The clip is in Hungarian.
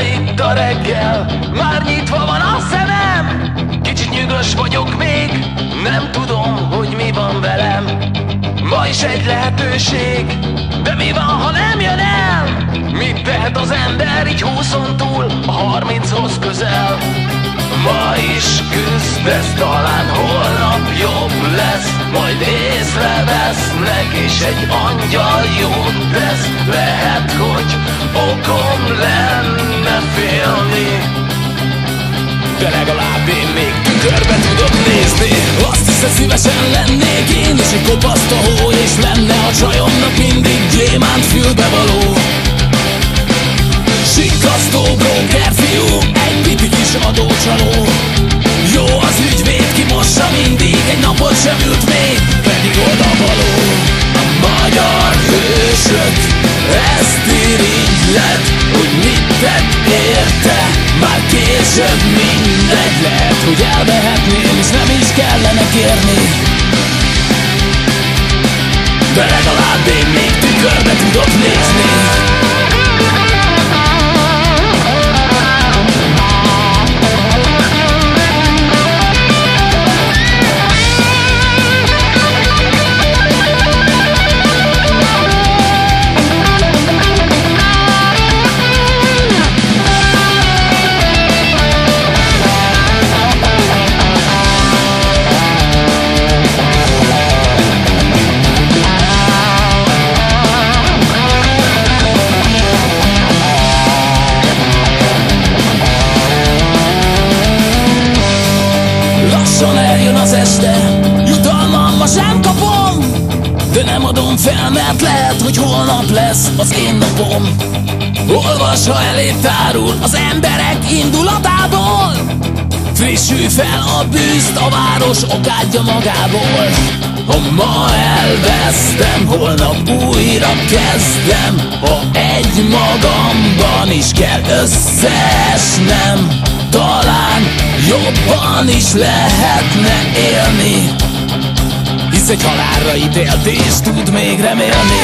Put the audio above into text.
itt a reggel, már nyitva van a szemem. Kicsit nyűgös vagyok még, nem tudom, hogy mi van velem. Ma is egy lehetőség, de mi van, ha nem jön el? Mit tehet az ember így 20-on túl, a 30-hoz közel? Ma is küzdesz, talán holnap jobb lesz. Majd észrevesznek és egy angyal jót tesz. Lehet, hogy okom lenne félni, de legalább én még tükörbe tudok nézni. Azt hiszed, szívesen lennék én is egy kopaszta hó, és lenne a csajomnak mindig gyémánt fülbevaló. Sikasztó bróker fiú, egy pipi kis adócsaló. Jó az ügyvéd, ki mossa mindig, egy napot sem ült még, pedig odavaló. A magyar hősök ezt irigyled, hogy mit tett érte, már később mindegy. Lehet, hogy elvehetném, és nem is kellene kérni, de legalább én még tükörbe tudok nézni. Eljön az este, jutalmam ma sem kapom, de nem adom fel, mert lehet, hogy holnap lesz az én napom. Olvas, ha elé tárul az emberek indulatából, frissülj fel a bűzt, a város okádja magából. Ha ma elvesztem, holnap újra kezdem, ha egy magamban is kell összeesnem, talán jobban is lehetne élni, hisz egy halálra ítélt és tud még remélni.